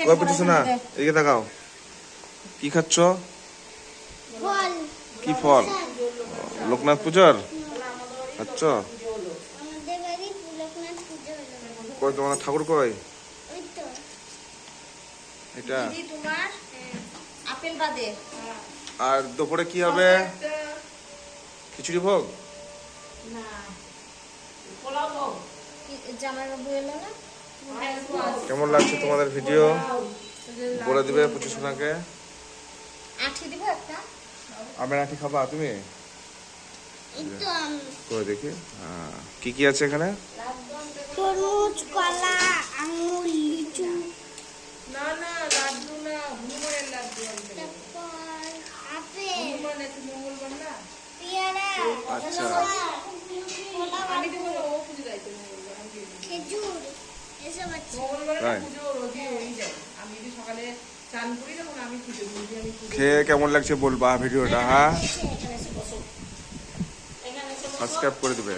ওই বুঝছো না, এদিকে তাকাও। কি খাচ্ছ? কি ফল? লোকনাথ পূজার খাচ্ছ? কই তোমার ঠাকুর কই? এটা আপেল বাদে। আর দুপুরে কি হবে? খিচুড়ি ভোগ? জামাইবাবু এলো না? কেমন লাগছে তোমাদের ভিডিও বলে দিবে পুচু সোনাকে। আঠি দিব একটা। আমের আঠি খাবা তুমি? কই দেখি। কি কি আছে এখানে? তরমুজ, কলা, আঙুর, লিচু। না না, লাড্ডু না, হনুমানের লাড্ডু আনতে হবে। তারপর আপেল, হনুমান একটু মঙ্গলবার না। পেয়ারা, আচ্ছা। আমি তো বলো ও পুজো যাইতে মঙ্গলবার, আমি দিয়ে দিই। খেজুর এসব আছে। মঙ্গলবারে তাই? পুজো রোজই হয়েই যায়। আমি যদি সকালে চান করি তখন আমি পুজো দিই, আমি পুজো খেয়ে কেমন লাগছে বলবা ভিডিওটা। হ্যাঁ, এখানে এসে বসো। এখানে এসে বসো। সাবস্ক্রাইব করে দিবে।